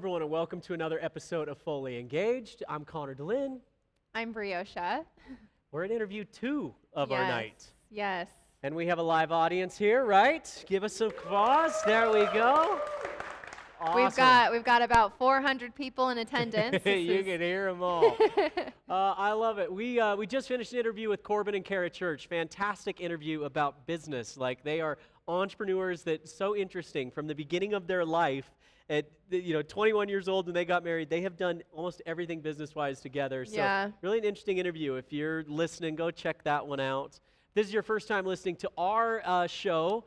everyone, and welcome to another episode of Fully Engaged. I'm Connor DeLynn. I'm Briosha. We're at interview 2 of our night. Yes. And we have a live audience here, right? Give us some applause. There we go. Awesome. We've got about 400 people in attendance. You can hear them all. I love it. We just finished an interview with Corbin and Kara Church. Fantastic interview about business. Like, they are entrepreneurs that's so interesting from the beginning of their life. At 21 years old when they got married, they have done almost everything business-wise together. So really an interesting interview. If you're listening, go check that one out. If this is your first time listening to our show,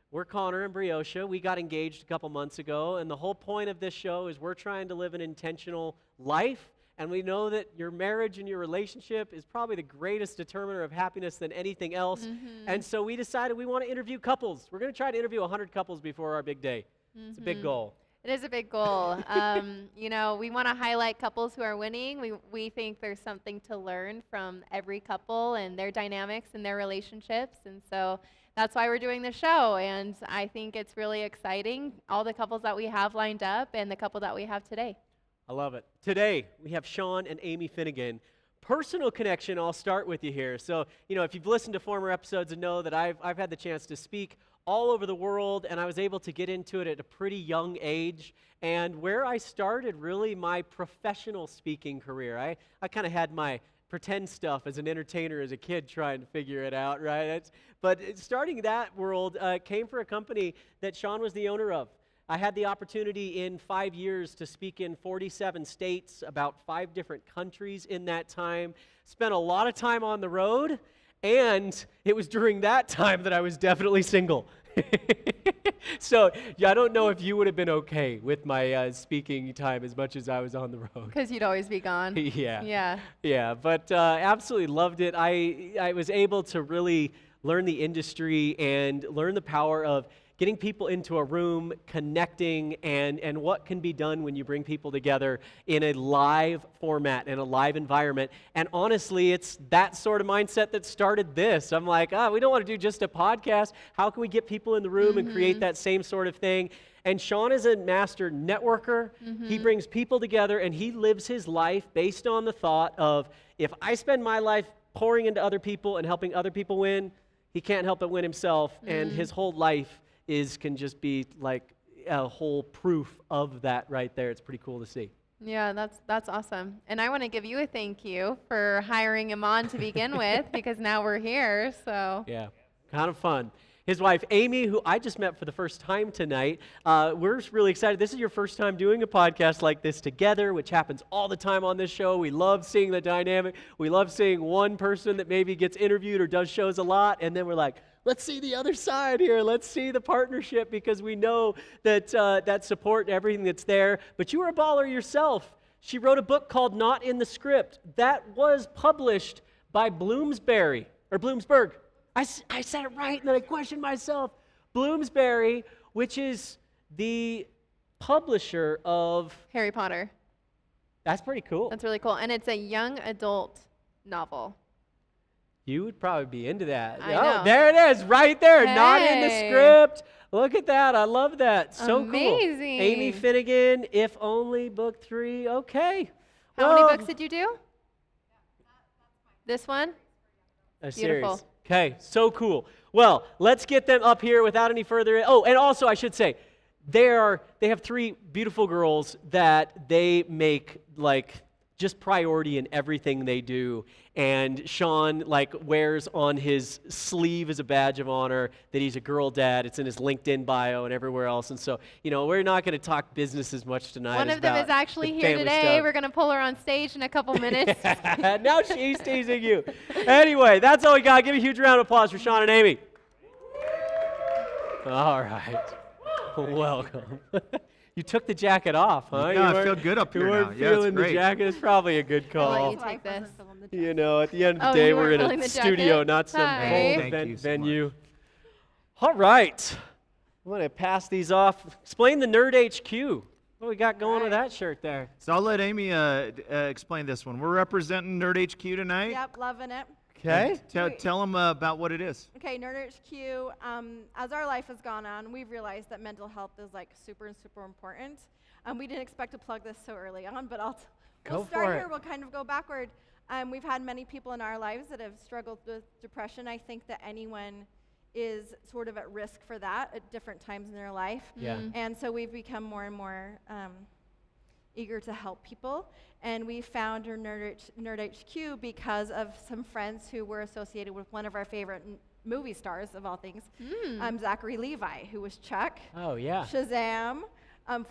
we're Connor and Briosha. We got engaged a couple months ago, and the whole point of this show is we're trying to live an intentional life, and we know that your marriage and your relationship is probably the greatest determiner of happiness than anything else. And so we decided we want to interview couples. We're going to try to interview 100 couples before our big day. It's a big goal. It is a big goal. We want to highlight couples who are winning. We think there's something to learn from every couple and their dynamics and their relationships. And so that's why we're doing the show. And I think it's really exciting, all the couples that we have lined up and the couple that we have today. I love it. Today, we have Shawn and Amy Finnegan. Personal connection, I'll start with you here. So, if you've listened to former episodes and know that I've had the chance to speak all over the world, and I was able to get into it at a pretty young age. And where I started really my professional speaking career, I kind of had my pretend stuff as an entertainer as a kid trying to figure it out, right? But starting that world came for a company that Shawn was the owner of. I had the opportunity in 5 years to speak in 47 states, about 5 different countries in that time, spent a lot of time on the road, and it was during that time that I was definitely single. So, I don't know if you would have been okay with my speaking time as much as I was on the road. Because you'd always be gone. Yeah, but absolutely loved it. I was able to really learn the industry and learn the power of getting people into a room, connecting, and what can be done when you bring people together in a live format, in a live environment. And honestly, it's that sort of mindset that started this. I'm like, we don't want to do just a podcast. How can we get people in the room and create that same sort of thing? And Shawn is a master networker. He brings people together, and he lives his life based on the thought of, if I spend my life pouring into other people and helping other people win, he can't help but win himself, and his whole life can just be like a whole proof of that right there. It's pretty cool to see. Yeah, that's awesome. And I want to give you a thank you for hiring him on to begin with, because now we're here, so. Yeah, kind of fun. His wife, Amy, who I just met for the first time tonight, we're really excited. This is your first time doing a podcast like this together, which happens all the time on this show. We love seeing the dynamic. We love seeing one person that maybe gets interviewed or does shows a lot, and then we're like, let's see the other side here. Let's see the partnership, because we know that that support and everything that's there. But you were a baller yourself. She wrote a book called Not in the Script. That was published by Bloomsbury. I said it right, and then I questioned myself. Bloomsbury, which is the publisher of Harry Potter. That's pretty cool. That's really cool. And it's a young adult novel. You would probably be into that. I know. There it is, right there. Hey. Not in the script. Look at that. I love that. So Amazing. Cool. Amy Finnegan, If Only, book 3. Okay. How many books did you do? This one? A Beautiful. series. Okay, so cool. Well, let's get them up here without any further. Oh, and also I should say, they have 3 beautiful girls that they make like just priority in everything they do. And Shawn wears on his sleeve as a badge of honor that he's a girl dad. It's in his LinkedIn bio and everywhere else. And so, we're not going to talk business as much tonight. One of them is actually here today. Stuff. We're going to pull her on stage in a couple minutes. Now she's teasing you. Anyway, that's all we got. Give a huge round of applause for Shawn and Amy. All right. Welcome. You took the jacket off, huh? Yeah, I feel good up here now. You weren't Yeah, it's feeling the great. jacket. It's probably a good I'll let call. you take this. At the end of the day, you we're weren't in feeling a the studio, jacket? not some Hi. whole Thank you so venue. All right. I'm going to pass these off. Explain the Nerd HQ. What do we got going with that shirt there? So I'll let Amy explain this one. We're representing Nerd HQ tonight. Yep, loving it. Okay. Tell them about what it is. Okay, Nerd HQ, as our life has gone on, we've realized that mental health is super, super important. We didn't expect to plug this so early on, but Go we'll start for here. it. We'll kind of go backward. We've had many people in our lives that have struggled with depression. I think that anyone is sort of at risk for that at different times in their life. Yeah. And so we've become more and more eager to help people. And we found Nerd HQ because of some friends who were associated with one of our favorite movie stars of all things, Zachary Levi, who was Chuck, Oh, yeah. Shazam,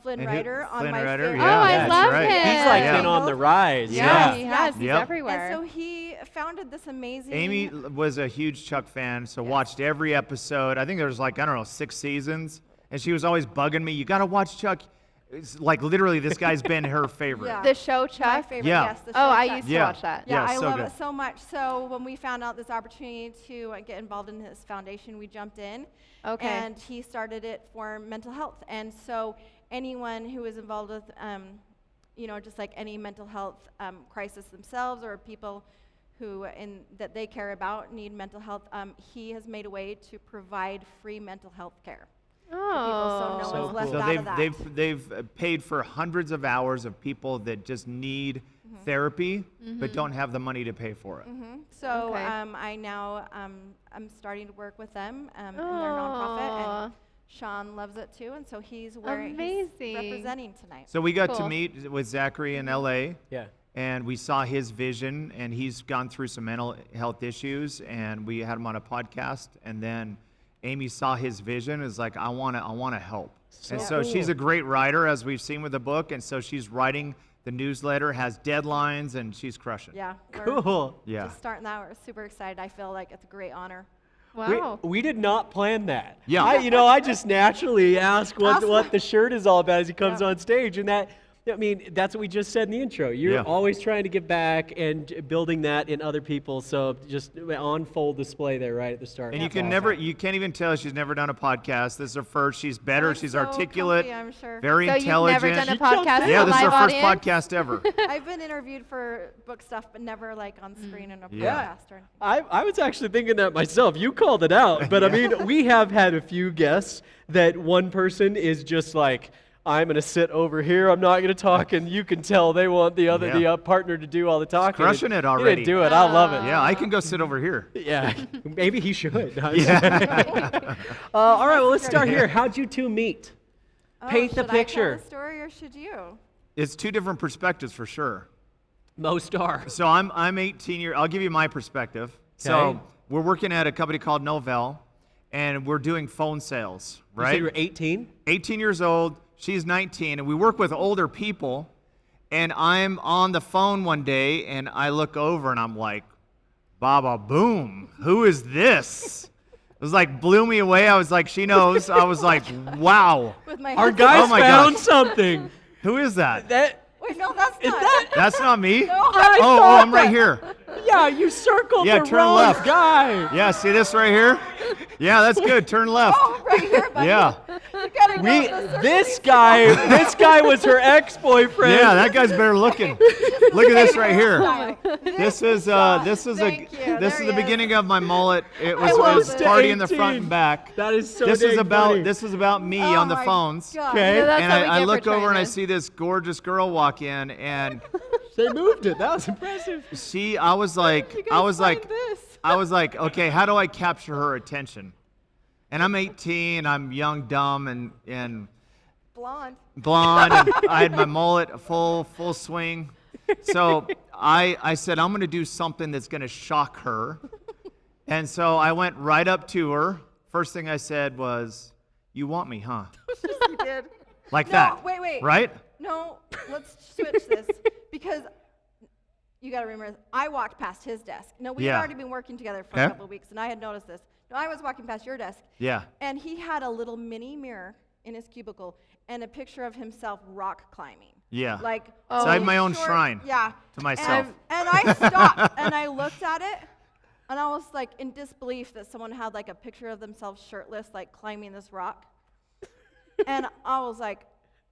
Flynn And Rider on Flynn my Rider, favorite. yeah, Oh, I that's love right. him. He's like Yeah. been on the rise. Yeah, Yeah. he has. He's Yep. everywhere. And so he founded this amazing. Amy was a huge Chuck fan, so watched every episode. I think there was like, I don't know, 6 seasons. And she was always bugging me, you got to watch Chuck. It's like literally this guy's been her favorite. Yeah. The show My Chuck. favorite, Yeah. yes. The Oh, show I Chuck. used to Yeah. watch that. Yeah, Yeah, I so love good. it so much. So when we found out this opportunity to get involved in his foundation, we jumped in. Okay. And he started it for mental health. And so anyone who is involved with, just like any mental health crisis themselves, or people who that they care about need mental health, he has made a way to provide free mental health care. Oh. So no So one's left cool. So out of that. they've paid for hundreds of hours of people that just need therapy, but don't have the money to pay for it. So Okay. I now I'm starting to work with them in their nonprofit, Aw. and Shawn loves it too, and so he's Amazing. representing tonight. So we got to Cool. meet with Zachary in LA, Yeah. and we saw his vision, and he's gone through some mental health issues, and we had him on a podcast, and then Amy saw his vision, is like, I want to help. And so she's cool. a great writer, as we've seen with the book, and so she's writing the newsletter, has deadlines, and she's crushing. Yeah, we're Cool. Yeah. just starting that. We're super excited. I feel like it's a great honor. Wow. We did not plan that. Yeah. I just naturally ask Awesome. what the shirt is all about as he comes Yeah. on stage, and that's what we just said in the intro. You're Yeah. always trying to give back and building that in other people. So just on full display there right at the start. And you That's can awesome. you can't even tell she's never done a podcast. This is her first. She's better. I'm she's so articulate, comfy, I'm sure. very So you've intelligent. never done a You jumped podcast in. Yeah, with this a is her live first audience? podcast ever. I've been interviewed for book stuff, but never like on screen in a Yeah. podcast or anything. I was actually thinking that myself. You called it out. But I mean, we have had a few guests that one person is just like, I'm going to sit over here. I'm not going to talk. And you can tell they want the partner to do all the talking. crushing it He already. didn't do it. I love it. Yeah, I can go sit over here. Yeah. Maybe he should. Yeah. All right. Well, let's start here. How'd you two meet? Paint the should I tell picture. the story or should you? It's two different perspectives for sure. Most are. So I'm 18 years. I'll give you my perspective. Okay. So we're working at a company called Novell, and we're doing phone sales. You Right. said you were 18? 18 years old. She's 19, and we work with older people. And I'm on the phone one day, and I look over, and I'm like, Baba Boom, who is this? It was like blew me away. I was like, she knows. I was like, wow, With my Our husband. guys Oh my found gosh. something. who is that? Wait, no, that's Is not. that? That's not me. No, I Oh, thought I'm right that- here. Yeah, you circled Yeah, the turn wrong left. guy. Yeah, see this right here? Yeah, that's good. Turn left. Oh, right here, buddy. Yeah. You gotta go. This guy was her ex-boyfriend. Yeah, that guy's better looking. Look at this right here. This is Thank you. this There is the he is. beginning of my mullet. It was, I love it was party in the front 18. and back. That is so This is dang about funny. this is about me Oh on the my phones. God. Okay. You know, that's And what we I get look for over and I trying see this gorgeous girl walk in, and They moved it. That was impressive. I was like, okay, how do I capture her attention? And I'm 18, I'm young, dumb, and Blonde. blonde, and I had my mullet full swing. So I said, I'm going to do something that's going to shock her. And so I went right up to her. First thing I said was, you want me, huh? You did. Like No, that. wait. Right? No, let's switch this because you got to remember, I walked past his desk. No, we Yeah. had already been working together for Okay. a couple of weeks, and I had noticed this. No, I was walking past your desk, Yeah. and he had a little mini mirror in his cubicle and a picture of himself rock climbing. Yeah. Like, So I have really my own short- shrine Yeah. to myself. And I stopped and I looked at it, and I was like in disbelief that someone had like a picture of themselves shirtless, like climbing this rock. And I was like,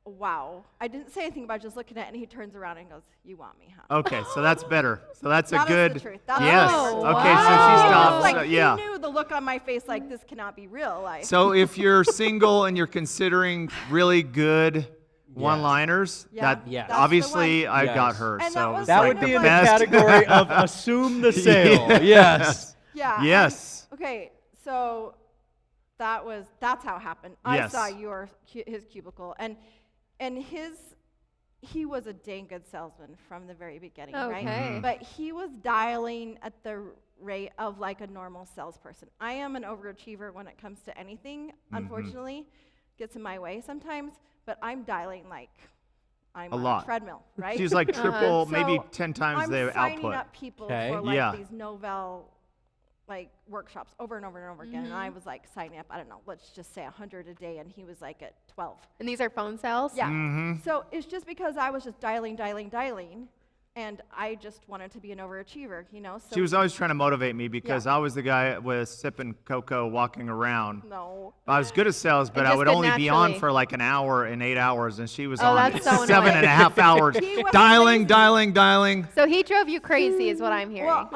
wow. I didn't say anything about just looking at it, and he turns around and goes, you want me, huh? Okay, so that's better. So that's a That is good. the truth. That's Yes. the truth. Okay, so she wow. stopped. Like, So, he yeah. knew the look on my face, like, this cannot be real. Like, So if you're single and you're considering really good one-liners. Yeah, That Yes. that's the obviously one. I got Yes. her. And so that it was was That kind would of be in like- the category of assume the sale. Yes. Yeah. Yes. Okay, so that's how it happened. I Yes. saw his cubicle, and he was a dang good salesman from the very beginning, right? Okay. But he was dialing at the rate of like a normal salesperson. I am an overachiever when it comes to anything. Unfortunately, gets in my way sometimes. But I'm dialing like I'm A on lot. a treadmill, right? She's like triple, So maybe 10 times I'm the signing output. up people Okay. for like Yeah. these Novel like workshops over and over and over again, and I was like signing up, I don't know, let's just say 100 a day, and he was like at 12. And these are phone sales? Yeah. So it's just because I was just dialing, and I just wanted to be an overachiever, you know. So She was always trying to motivate me because I was the guy with sipping cocoa walking around. no. I was good at sales, but And I just would good only be on naturally. for like an hour in 8 hours, and she was Oh, on that's so 7.5 hours. He was dialing, lazy. dialing. So he drove you crazy is what I'm hearing. Well,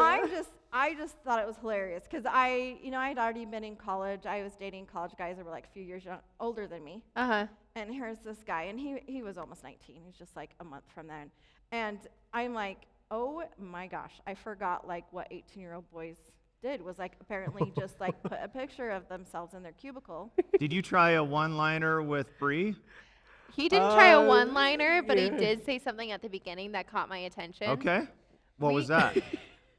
I just thought it was hilarious because I'd already been in college. I was dating college guys that were like a few years older than me. Uh-huh. And here's this guy, and he was almost 19. He's just like a month from then. And I'm like, oh my gosh, I forgot like what 18-year-old boys did was like apparently just like put a picture of themselves in their cubicle. Did you try a one-liner with Bree? He didn't try a one-liner, but he did say something at the beginning that caught my attention. Okay. What We- was that?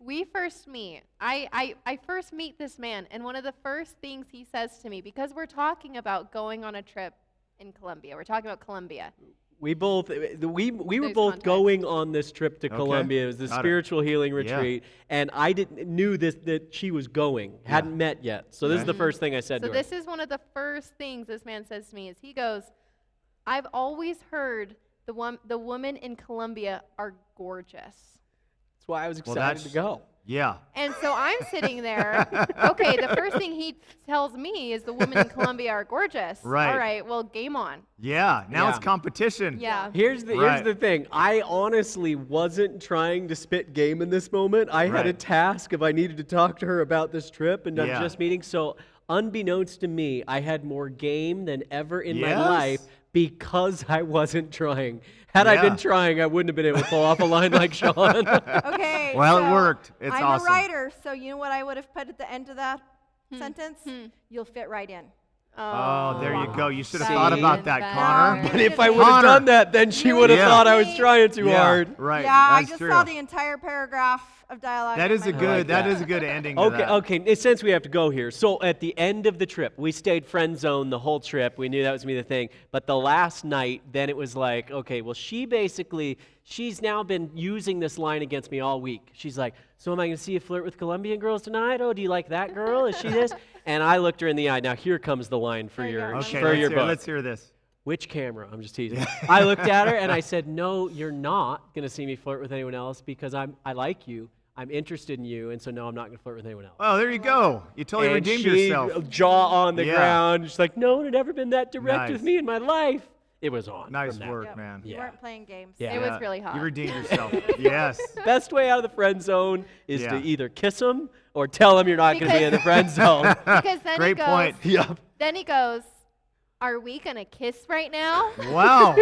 We first meet. I first meet this man, and one of the first things he says to me, because we're talking about going on a trip in Colombia. We're talking about Colombia. We both we were There's both context. going on this trip to Okay. Colombia. It was the Got it. spiritual healing Yeah. retreat, and I didn't knew that she was going. Hadn't met yet. So this is Okay. the first thing I said So to her. this is one of the first things this man says to me is he goes, I've always heard the women in Colombia are gorgeous. That's why I was Well, excited that's- to go. Yeah. And so I'm sitting there. Okay, the first thing he tells me is the women in Colombia are gorgeous. Right. All right, well, game on. Yeah. Now it's Yeah. competition. Yeah. Here's the Right. thing. I honestly wasn't trying to spit game in this moment. I had a Right. task of I needed to talk to her about this trip and Yeah. just meeting. So unbeknownst to me, I had more game than ever in my Yes. life because I wasn't trying. Had I Yeah. been trying, I wouldn't have been able to pull off a line like Shawn. Okay. Well, it so worked. It's I'm awesome. a writer, so you know what I would have put at the end of that sentence? You'll fit right in. Oh, there you go. You should have See? thought about that, Even Connor. better. But if I would have Connor. done that, then she You would have Yeah. thought I was trying too Yeah, hard. right. Yeah, I That's just true. saw the entire paragraph of dialogue. That in is my a head. good. that. That is a good ending. To Okay, that. okay. Since we have to go here, so at the end of the trip, we stayed friend zone the whole trip. We knew that was gonna be the thing. But the last night, then it was like, okay, well, she's now been using this line against me all week. She's like, so am I gonna see you flirt with Colombian girls tonight? Oh, do you like that girl? Is she this? And I looked her in the eye. Now here comes the line for There you your go. Okay. for your book. Let's hear this. Which camera? I'm just teasing. I looked at her and I said, no, you're not gonna see me flirt with anyone else because I like you. I'm interested in you, and so no, I'm not going to flirt with anyone else. Oh, there you go. You totally And redeemed she, yourself. jaw on the Yeah. ground. She's like, no, it never been that direct with Nice. me in my life. It was on. Nice from that. work, Yep. man. You Yeah. weren't playing games. Yeah. It was really hot. You redeemed yourself. Yes. Best way out of the friend zone is to Yeah. either kiss them or tell them you're not going to be in the friend zone. Because then Great he goes, point. Yep. Then he goes, are we going to kiss right now? Wow.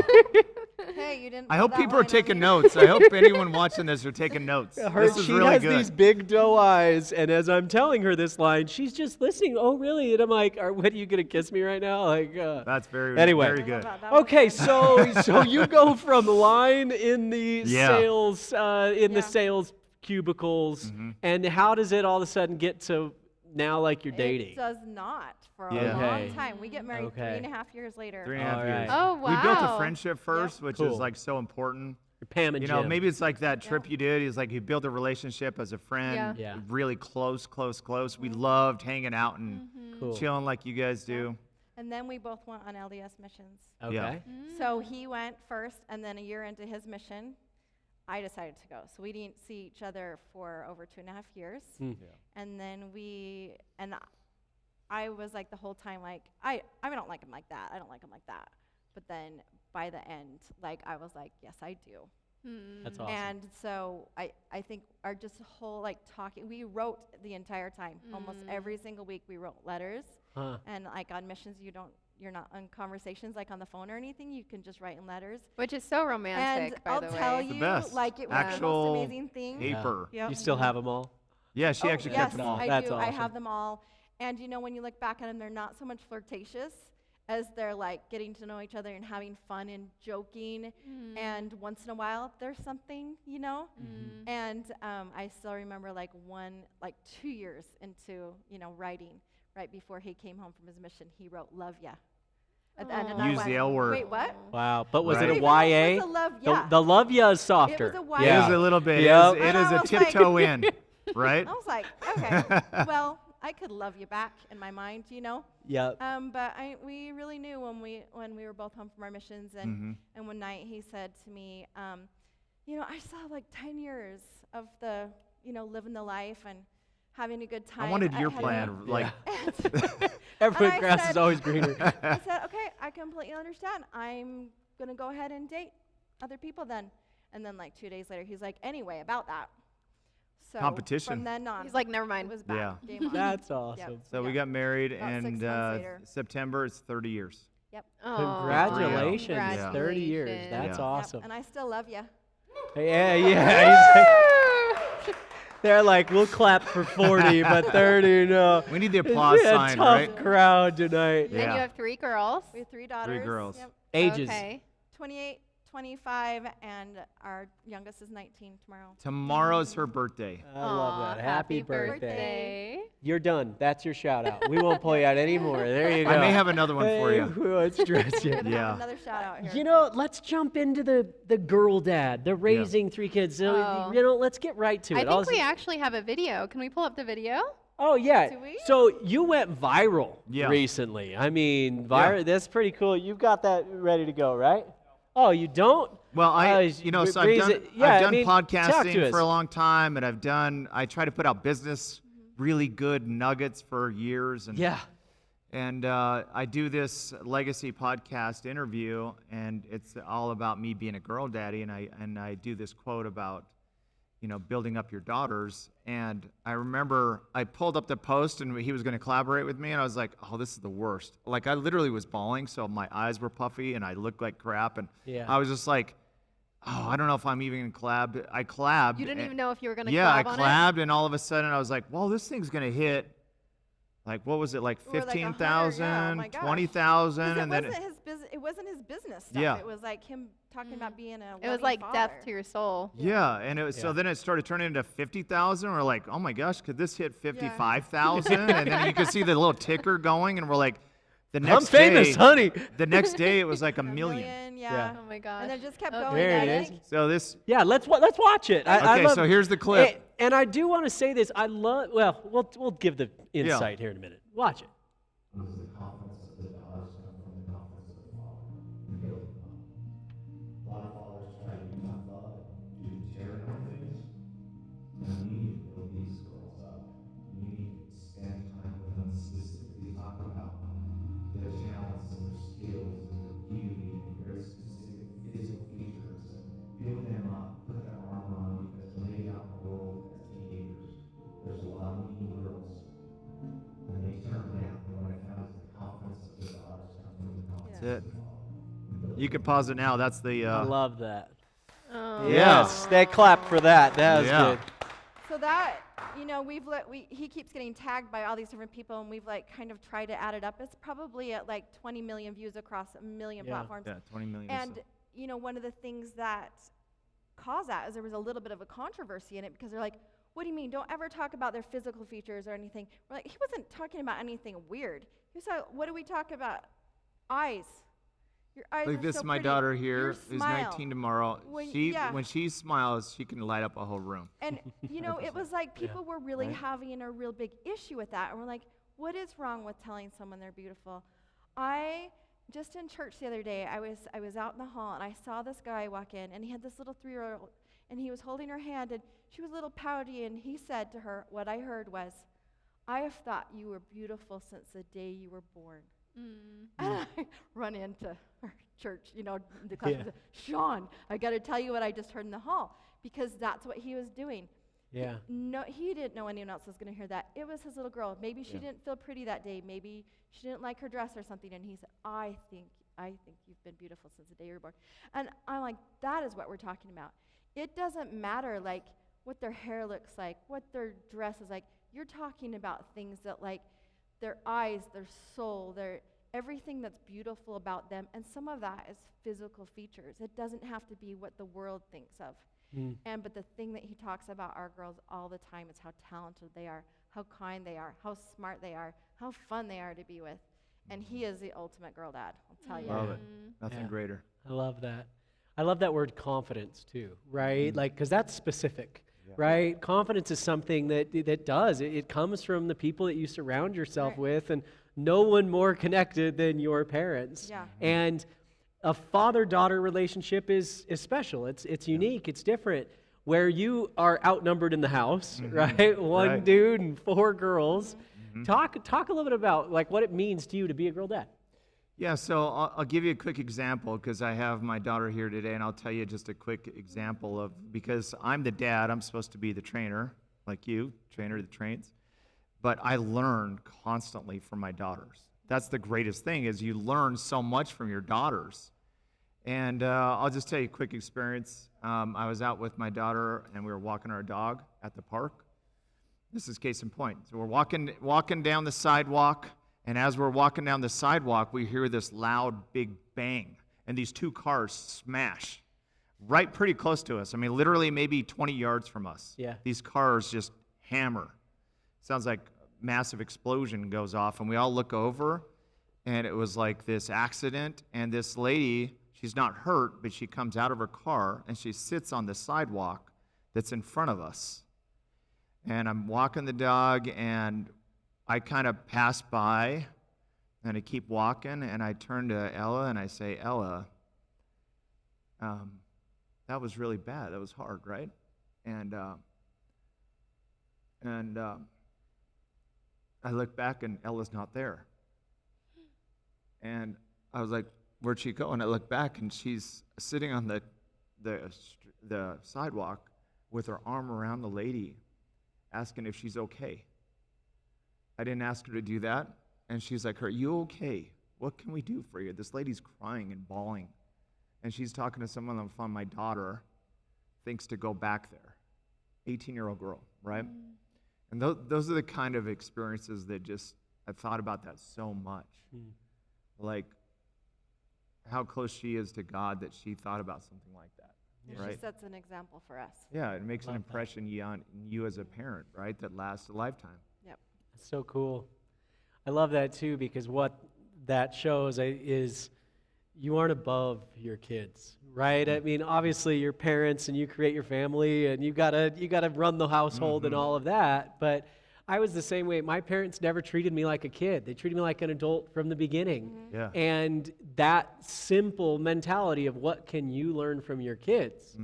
Hey, you didn't. I put hope that people are line on taking me. notes. I hope anyone watching this are taking notes. This is She really has good. these big doe eyes, and as I'm telling her this line, she's just listening. Oh, really? And I'm like, what are you going to kiss me right now? Like, That's very, Anyway. very I good. love that was Okay, fun. so you go from line in the Yeah. sales the Yeah. sales cubicles, Mm-hmm. and how does it all of a sudden get to now like you're dating? It does not for Yeah. a long Okay. time. We get married Okay. 3.5 years later. 3.5 All years. right. Oh, We built a wow. friendship first, which Cool. is like so important. You're Pam and You know, Jim. maybe it's like that trip you did. Is like you built a relationship as a friend. Yeah. Yeah. Really close. We loved hanging out and Cool. chilling like you guys do. And then we both went on LDS missions. Okay. Yeah. So he went first, and then a year into his mission, I decided to go. So we didn't see each other for over 2.5 years. Hmm. And then I was like the whole time like, I don't like him like that. I don't like him like that. But then by the end, like I was like, yes, I do. That's awesome. And so I think our just whole like talking, we wrote the entire time. Almost every single week we wrote letters. Huh. And like on missions, you don't you're not on conversations like on the phone or anything. You can just write in letters. Which is so romantic, And by I'll the way. tell The you, best. like it was the Actual most amazing thing. paper. Yep. You still have them all? Yeah, she actually yes, kept them all. I That's do. I awesome. have them all. And when you look back at them, they're not so much flirtatious as they're like getting to know each other and having fun and joking. And once in a while, there's something, And I still remember like 2 years into, writing, right before he came home from his mission, he wrote "Love Ya." At the end, and I Use went, the L word. Wait, what? Wow. But was Right. it a I didn't YA? even know it was a love ya. The love ya is softer. It was a It YA. is a little bit. Yep. It And is I a was like- tiptoe in, right? I was like, okay, well, I could love you back in my mind, Yep. But we really knew when we were both home from our missions, and one night he said to me, I still have like 10 years of the, living the life and having a good time. I wanted your ahead of plan. me." Like, Everyone's I grass is said- always greener. I said, okay, I completely understand. I'm gonna go ahead and date other people then. And then like 2 days later, he's like, anyway, about that. So Competition. From then on, He's like, never mind. it was back. Yeah. Game on. That's awesome. Yep. so we Yep. got married, About 6 and months later. September it's 30 years. Yep. Aw, Congratulations. Yeah. 30 years. congratulations. That's Yeah. awesome. Yep. And I still love you. Yeah. They're like, we'll clap for 40, but 30, no. We need the It's applause been a sign, tough right? crowd tonight. And Yeah. you have 3 girls. We have 3 daughters. girls. Yep. Ages. Okay. 28, 25, and our youngest is 19 tomorrow. Tomorrow's her birthday. I love Aw, that. Happy birthday. birthday. You're done. That's your shout out. We won't pull you out anymore. There you go. I may have another one for Hey, you. we won't stress you. We're gonna Yeah. have another shout out here. Let's jump into the girl dad, the raising 3 kids. So, Oh. let's get right to it. I All think we this- actually have a video. Can we pull up the video? Oh, yeah. Do we? So you went viral Yeah. recently. I mean, Yeah. that's pretty cool. You've got that ready to go, right? Oh, you don't? Well, so I've done talk to podcasting us. for a long time, and I try to put out business, really good nuggets for years. And Yeah. And I do this legacy podcast interview, and it's all about me being a girl daddy. And I do this quote about, building up your daughters. And I remember I pulled up the post, and he was going to collaborate with me, and I was like, oh, this is the worst. Like, I literally was bawling, so my eyes were puffy, and I looked like crap. And Yeah. I was just like, oh, I don't know if I'm even going to collab. I collabed. You didn't even know if you were going to Yeah, I collab on it? collabed, and all of a sudden I was like, well, this thing's going to hit. Like, what was it, like Or like 15,000, 100, yeah, oh my gosh. 20,000, 'Cause and then it wasn't his business stuff. Yeah. It was like him talking about being a It was loving like father. death to your soul. yeah, and Yeah. so then it started turning into 50,000. We're like, oh my gosh, could this hit 55,000? And then you could see the little ticker going, and we're like, the I'm next famous, day, honey. the next day it was like a A million. yeah. Oh my gosh. And it just kept Okay. going. There it Daddy. is. So this, Yeah, let's watch it. I okay, love, so here's the clip. And I do want to say this. We'll give the insight here in a minute. Watch it. Does the confidence of the daughters come from the confidence of the father? A lot of fathers try to be tough love, do tearing on things. And you need to build these girls up. You need to spend time with them, specifically talk about their talents and their skills and their beauty and very specific physical features, and build them up, put that armor on, because later out in the world as teenagers, there's a lot of mean girls. And they turn down. And what I found is the confidence of the daughters comes from the confidence That's it. of the father. You can pause it now. That's the. I love that. Oh. Yes, they clap for that. That was Yeah. good. So that, he keeps getting tagged by all these different people, and we've like kind of tried to add it up. It's probably at like 20 million views across a million Yeah. platforms. Yeah, 20 million. or And so. one of the things that caused that is there was a little bit of a controversy in it, because they're like, what do you mean? Don't ever talk about their physical features or anything. We're like, he wasn't talking about anything weird. He was like, what do we talk about? Eyes. Your eyes Like are this so is my pretty. daughter Your here, who's smile. 19 tomorrow. When- When she smiles, she can light up a whole room. And it was like people were really having a real big issue with that, and we're like, what is wrong with telling someone they're beautiful? I just in church the other day, I was out in the hall, and I saw this guy walk in, and he had this little 3-year-old, and he was holding her hand, and she was a little pouty, and he said to her, what I heard was, I have thought you were beautiful since the day you were born. And I run into our church, the class, and said, Shawn, I got to tell you what I just heard in the hall, because that's what he was doing. Yeah. No, he didn't know anyone else was going to hear that. It was his little girl. Maybe she didn't feel pretty that day. Maybe she didn't like her dress or something. And he said, I think you've been beautiful since the day you were born. And I'm like, that is what we're talking about. It doesn't matter, like, what their hair looks like, what their dress is like. You're talking about things that, like, their eyes, their soul, their everything that's beautiful about them. And some of that is physical features. It doesn't have to be what the world thinks of. But the thing that he talks about our girls all the time is how talented they are, how kind they are, how smart they are, how fun they are to be with. And he is the ultimate girl dad, I'll tell you. Love it. Nothing greater. I love that. I love that word confidence too, right? Like, because that's specific, right? Confidence is something that does. It comes from the people that you surround yourself with, and no one more connected than your parents. Yeah. And a father-daughter relationship is special. It's unique. It's different. Where you are outnumbered in the house, right? One dude and 4 girls. Talk a little bit about like what it means to you to be a girl dad. Yeah, so I'll give you a quick example because I have my daughter here today, and I'll tell you just a quick example of, because I'm the dad, I'm supposed to be the trainer, like you, trainer that trains, but I learn constantly from my daughters. That's the greatest thing, is you learn so much from your daughters. And I'll just tell you a quick experience. I was out with my daughter, and we were walking our dog at the park. This is case in point. So we're walking down the sidewalk, and as we're walking down the sidewalk, we hear this loud, big bang, and these 2 cars smash right pretty close to us. I mean, literally maybe 20 yards from us. Yeah. These cars just hammer. Sounds like a massive explosion goes off, and we all look over, and it was like this accident, and this lady, she's not hurt, but she comes out of her car, and she sits on the sidewalk that's in front of us. And I'm walking the dog, and I kind of pass by, and I keep walking, and I turn to Ella, and I say, Ella, that was really bad. That was hard, right? And I look back, and Ella's not there. And I was like, where'd she go? And I look back, and she's sitting on the sidewalk with her arm around the lady, asking if she's okay. I didn't ask her to do that. And she's like, are you okay? What can we do for you? This lady's crying and bawling. And she's talking to someone on the phone. My daughter thinks to go back there. 18-year-old girl, right? And those are the kind of experiences that just, I've thought about that so much. Like, how close she is to God that she thought about something like that. Right? She sets an example for us. Yeah, it makes an Love that. impression on you as a parent, right? That lasts a lifetime. Yep. That's so cool. I love that too, because what that shows is you aren't above your kids, right? I mean, obviously you're parents and you create your family and you gotta run the household and all of that. But I was the same way. My parents never treated me like a kid. They treated me like an adult from the beginning. Yeah. And that simple mentality of what can you learn from your kids,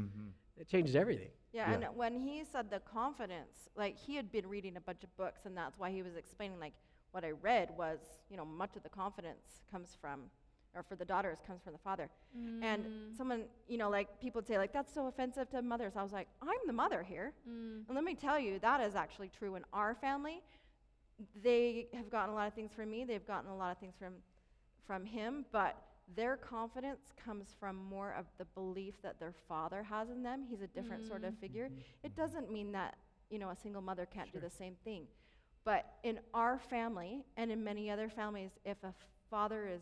it changes everything. Yeah, and when he said the confidence, like he had been reading a bunch of books, and that's why he was explaining, like, what I read was, much of the confidence comes from, or for the daughters, comes from the father. And someone, like, people would say, like, that's so offensive to mothers. I was like, I'm the mother here. And let me tell you, that is actually true in our family. They have gotten a lot of things from me. They've gotten a lot of things from him, but their confidence comes from more of the belief that their father has in them. He's a different sort of figure. It doesn't mean that, a single mother can't do the same thing. But in our family and in many other families, if a father is,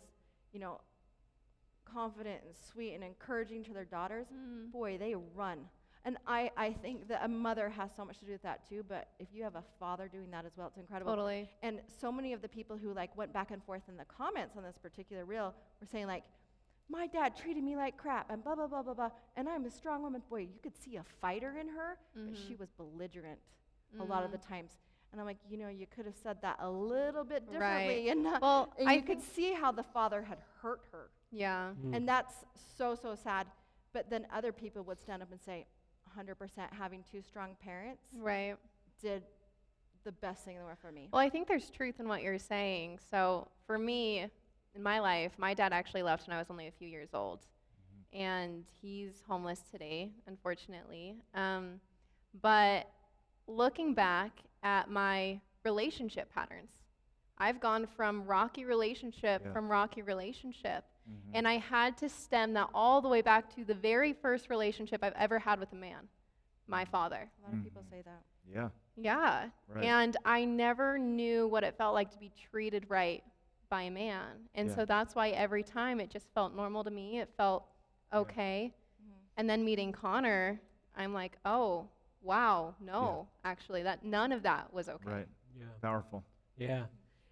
confident and sweet and encouraging to their daughters, boy, they run. And I think that a mother has so much to do with that too, but if you have a father doing that as well, it's incredible. Totally. And so many of the people who went back and forth in the comments on this particular reel were saying my dad treated me like crap and blah, blah, blah, blah, blah, and I'm a strong woman. Boy, you could see a fighter in her, but she was belligerent a lot of the times. And I'm like, you could have said that a little bit differently. Right. And, Well, and I you could think- see how the father had hurt her. Yeah. And that's so, so sad. But then other people would stand up and say, 100% having 2 strong parents Right. did the best thing in the world for me. Well, I think there's truth in what you're saying. So for me, in my life, my dad actually left when I was only a few years old. And he's homeless today, unfortunately. But looking back at my relationship patterns, I've gone from rocky relationship, and I had to stem that all the way back to the very first relationship I've ever had with a man, my father. A lot of people say that. Yeah. Yeah. Right. And I never knew what it felt like to be treated right by a man. And Yeah. so that's why every time it just felt normal to me. It felt okay. And then meeting Connor, I'm like, oh, wow, no, actually, that none of that was okay. Right. Yeah. Powerful. Yeah.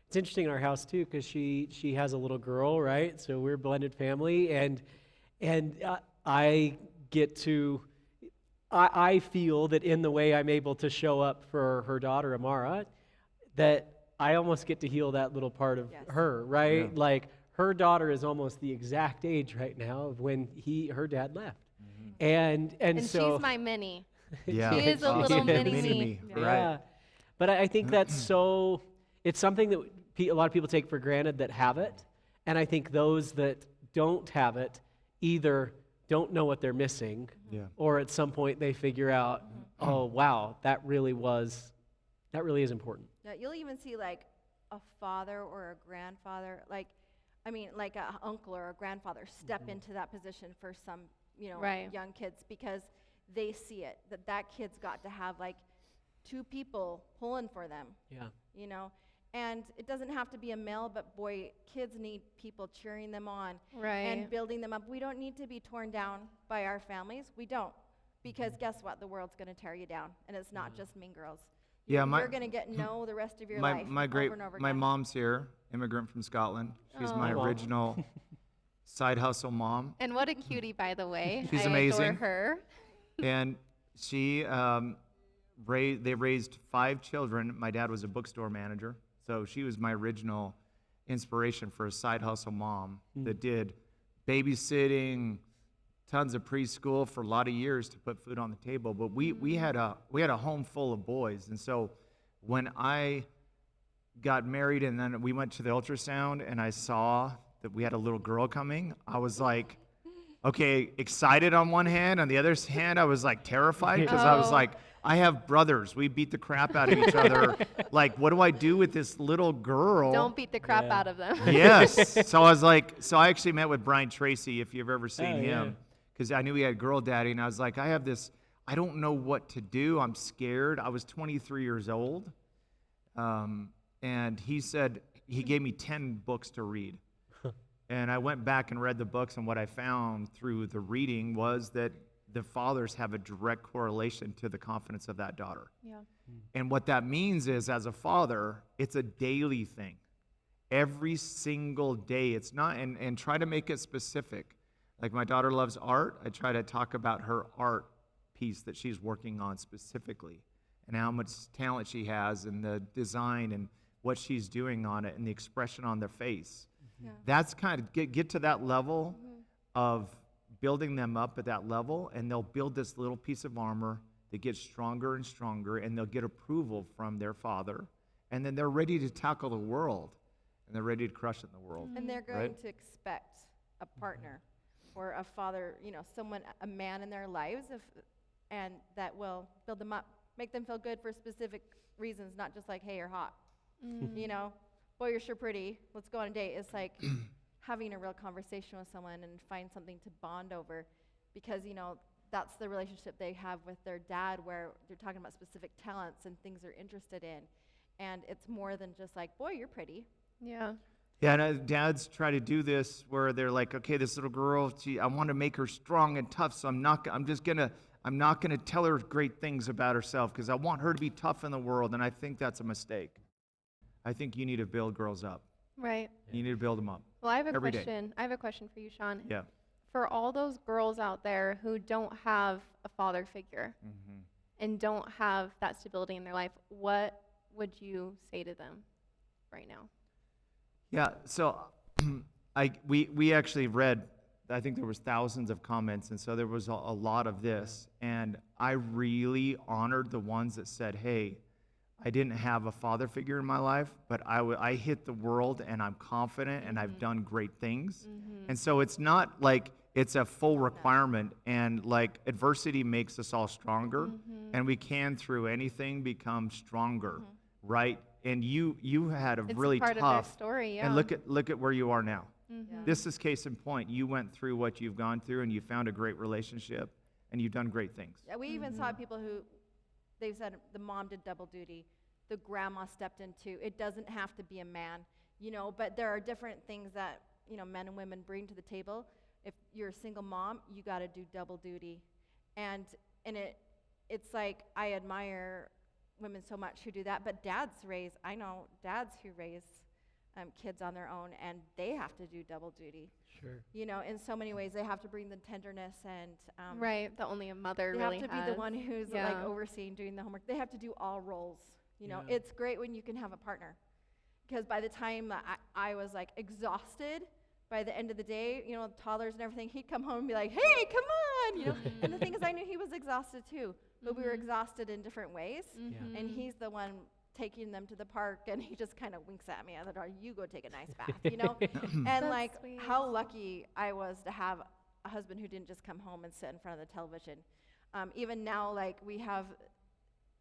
It's interesting in our house too, because she has a little girl, right? So we're a blended family, and I get to I feel that in the way I'm able to show up for her daughter Amara, that I almost get to heal that little part of Yes. her, right? Yeah. Like her daughter is almost the exact age right now of when her dad left, and And so she's my mini. Yeah. She is a Awesome. little Yeah, mini me. Yeah. Right. But I think that's so, it's something that a lot of people take for granted that have it. And I think those that don't have it either don't know what they're missing, Yeah. or at some point they figure out, oh, wow, that really is important. Yeah, you'll even see like a father or a grandfather, like an uncle or a grandfather step into that position for some, Right. young kids, because they see it, that kid's got to have like two people pulling for them, Yeah. And it doesn't have to be a male, but boy, kids need people cheering them on Right. and building them up. We don't need to be torn down by our families. We don't. Because guess what? The world's going to tear you down. And it's not just Mean Girls. Yeah, You're going to get no the rest of your life my over and over my again. mom's here, immigrant from Scotland. She's my Aw. original side hustle mom, And what a cutie, by the way. She's I amazing. adore her. and she they raised 5 children. My dad was a bookstore manager, so she was my original inspiration for a side hustle mom that did babysitting, tons of preschool for a lot of years to put food on the table. But we had a home full of boys, and so when I got married and then we went to the ultrasound and I saw that we had a little girl coming, I was like, okay, excited on one hand. On the other hand, I was like terrified, because I was Oh. like, I have brothers. We beat the crap out of each other. Like, what do I do with this little girl? Don't beat the crap Yeah. out of them. Yes. So I was like, I actually met with Brian Tracy, if you've ever seen Oh, yeah. him, because I knew he had girl daddy, and I was like, I don't know what to do. I'm scared. I was 23 years old. And he gave me 10 books to read. And I went back and read the books, and what I found through the reading was that the fathers have a direct correlation to the confidence of that daughter. Yeah. And what that means is, as a father, it's a daily thing. Every single day. It's not, and try to make it specific. Like, my daughter loves art. I try to talk about her art piece that she's working on specifically, and how much talent she has, and the design, and what she's doing on it, and the expression on their face. Yeah. That's kind of get to that level of building them up at that level, and they'll build this little piece of armor that gets stronger and stronger, and they'll get approval from their father, and then they're ready to tackle the world, and they're ready to crush it in the world. And they're going Right. to expect a partner or a father, someone, a man in their lives, and that will build them up, make them feel good for specific reasons, not just like, hey, you're hot. Boy, you're sure pretty. Let's go on a date. It's like having a real conversation with someone and find something to bond over, because, that's the relationship they have with their dad, where they're talking about specific talents and things they're interested in. And it's more than just like, boy, you're pretty. Yeah. Yeah, and dads try to do this where they're like, okay, this little girl, I want to make her strong and tough, so I'm not gonna tell her great things about herself, because I want her to be tough in the world, and I think that's a mistake. I think you need to build girls up. Right. You need to build them up. Well, I have a Every day. question. I have a question for you, Shawn. Yeah. For all those girls out there who don't have a father figure and don't have that stability in their life, what would you say to them right now? Yeah, so we actually read, I think there was thousands of comments, and so there was a lot of this, and I really honored the ones that said, hey, I didn't have a father figure in my life, but I hit the world and I'm confident and I've done great things. And so it's not like it's a full requirement, and like adversity makes us all stronger, and we can through anything become stronger, right? And you had a It's really part of tough their story, yeah. and look at where you are now. Mhm. This is case in point. You went through what you've gone through and you found a great relationship and you've done great things. Yeah, we even saw people who, they said the mom did double duty, the grandma stepped in too. It doesn't have to be a man, but there are different things that, men and women bring to the table. If you're a single mom, you got to do double duty. And it's like, I admire women so much who do that, but I know dads who raise kids on their own, and they have to do double duty. Sure. In so many ways, they have to bring the tenderness and Right, that only a mother they really have to has. be the one who's like Yeah. overseeing, doing the homework. They have to do all roles. Yeah. It's great when you can have a partner, because by the time that I was like exhausted, by the end of the day, toddlers and everything, he'd come home and be like, "Hey, come on," And the thing is, I knew he was exhausted too, but we were exhausted in different ways. Mhm. And he's the one taking them to the park, and he just kind of winks at me at the door. You go take a nice bath, And That's like, sweet. how lucky I was to have a husband who didn't just come home and sit in front of the television. Even now, like, we have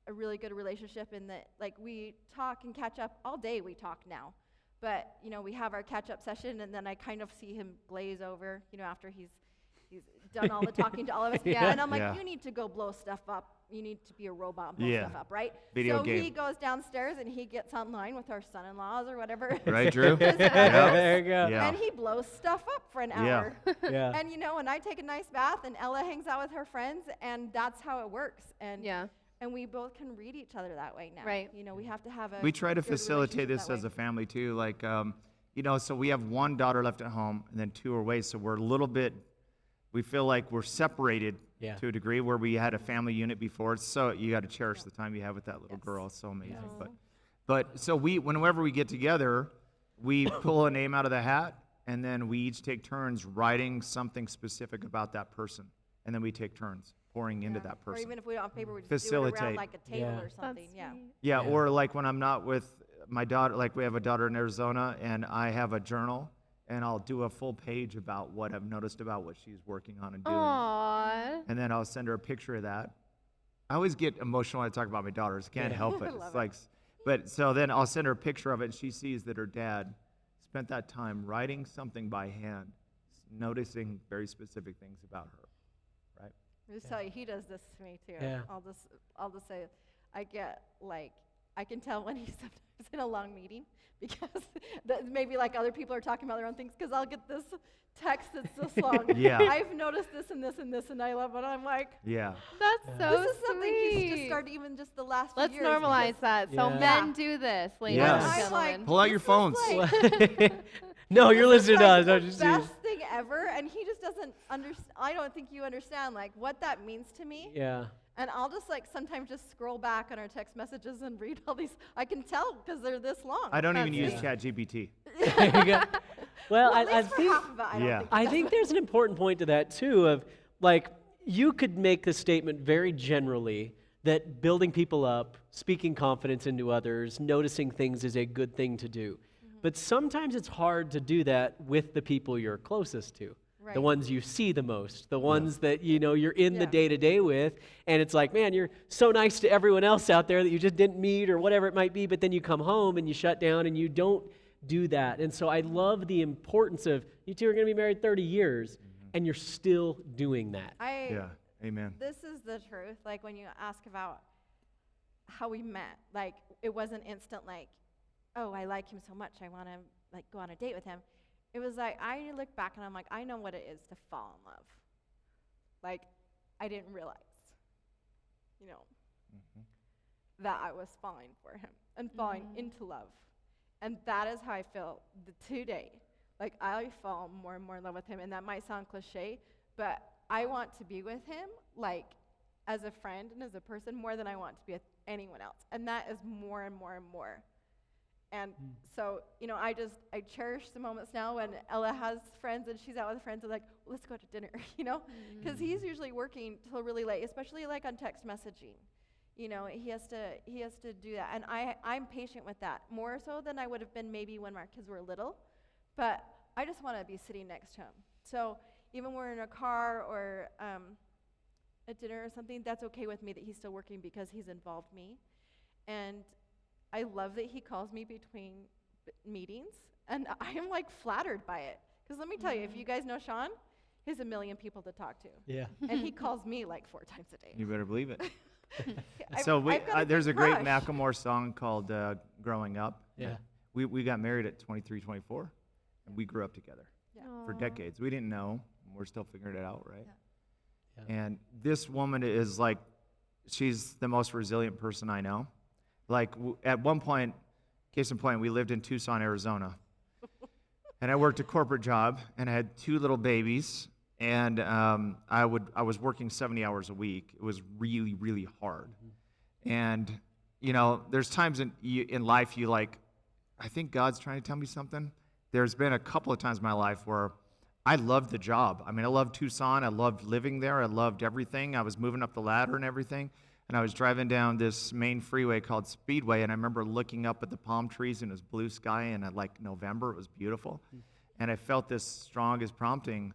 a really good relationship in that, like, we talk and catch up all day. We talk now, but we have our catch-up session, and then I kind of see him glaze over, after he's done all the talking to all of us. Yeah. And I'm like, Yeah. you need to go blow stuff up. You need to be a robot and blow Yeah. stuff up, right? Video so game. he goes downstairs and he gets online with our son-in-laws or whatever. Right, Drew? There you go. Yeah. And he blows stuff up for an Yeah. hour. Yeah. And and I take a nice bath, and Ella hangs out with her friends, and that's how it works. And Yeah. and we both can read each other that way now. Right. We have to have a We try to good facilitate relationship this that as way. a family too. Like, so we have one daughter left at home and then two are away. So we're a little bit, we feel like we're separated Yeah. to a degree where we had a family unit before. So you got to cherish the time you have with that little Yes. girl. It's so amazing. Yes. But so whenever we get together, we pull a name out of the hat and then we each take turns writing something specific about that person. And then we take turns pouring into that Or person. even if we don't have paper, we just do it around Facilitate. like a table Yeah. or something. That's Yeah. sweet. Yeah, Yeah. or like when I'm not with my daughter, like we have a daughter in Arizona, and I have a journal, and I'll do a full page about what I've noticed about what she's working on and doing. Aww. And then I'll send her a picture of that. I always get emotional when I talk about my daughters. Can't Yeah. help it. I love It's like, but so then I'll send her a picture of it, and she sees that her dad spent that time writing something by hand, noticing very specific things about her. Right? I just tell you, he does this to me too. Yeah. I'll just say, I get like, I can tell when he's sometimes in a long meeting, because maybe like other people are talking about their own things, because I'll get this text that's this long. Yeah. I've noticed this and this and this, and I love it. I'm like, Yeah. That's so this is something he's just sweet. started even just the last few Let's years. normalize that. So Yeah. men do this, ladies Yes. and I'm gentlemen. like, Pull out your this is phones. like- No, you're this is listening to like us. the I'm just serious. best thing ever, and he just doesn't understand. I don't think you understand like what that means to me. Yeah. And I'll just like sometimes just scroll back on our text messages and read all these. I can tell because they're this long. I don't even That's use sweet. ChatGPT. There you go. Well, At I least for think half of it, I don't Yeah. think I think there's an important point to that too of like you could make the statement very generally that building people up, speaking confidence into others, noticing things is a good thing to do. But sometimes it's hard to do that with the people you're closest to. Right. The ones you see the most, the ones that you're in the Yeah. day-to-day with, and it's like, man, you're so nice to everyone else out there that you just didn't meet or whatever it might be, but then you come home and you shut down and you don't do that. And so I love the importance of you two are going to be married 30 years and you're still doing that. Yeah. Amen. This is the truth. Like when you ask about how we met, like it wasn't instant. Like, oh, I like him so much, I want to like go on a date with him. It was like I look back and I'm like, I know what it is to fall in love. Like I didn't realize, that I was falling for him and falling into love. And that is how I feel today. Like I fall more and more in love with him, and that might sound cliche, but I want to be with him like as a friend and as a person more than I want to be with anyone else. And that is more and more and more. And so, I cherish the moments now when Ella has friends and she's out with friends and like, let's go to dinner, because he's usually working till really late, especially like on text messaging. You know, he has to do that, and I'm patient with that more so than I would have been maybe when my kids were little, but I just want to be sitting next to him. So even when we're in a car or at dinner or something, that's okay with me that he's still working because he's involved me, and I love that he calls me between meetings, and I am like flattered by it. Because let me tell you, if you guys know Shawn, he has a million people to talk to, Yeah. and he calls me like 4 times a day. You better believe it. I've- So I've got a there's a big great crush. Macklemore song called "Growing Up." Yeah. We got married at 23, 24, and we grew up together for Aw. decades. We didn't know. We're still figuring it out, right? Yeah. And this woman is like, she's the most resilient person I know. Like at one point, case in point, we lived in Tucson, Arizona, and I worked a corporate job, and I had 2 little babies, and I was working 70 hours a week. It was really, really hard. And you know, there's times in life you like, I think God's trying to tell me something. There's been a couple of times in my life where I loved the job. I mean, I loved Tucson. I loved living there. I loved everything. I was moving up the ladder and everything. And I was driving down this main freeway called Speedway, and I remember looking up at the palm trees, and it was blue sky, and like November, it was beautiful. And I felt this strongest prompting,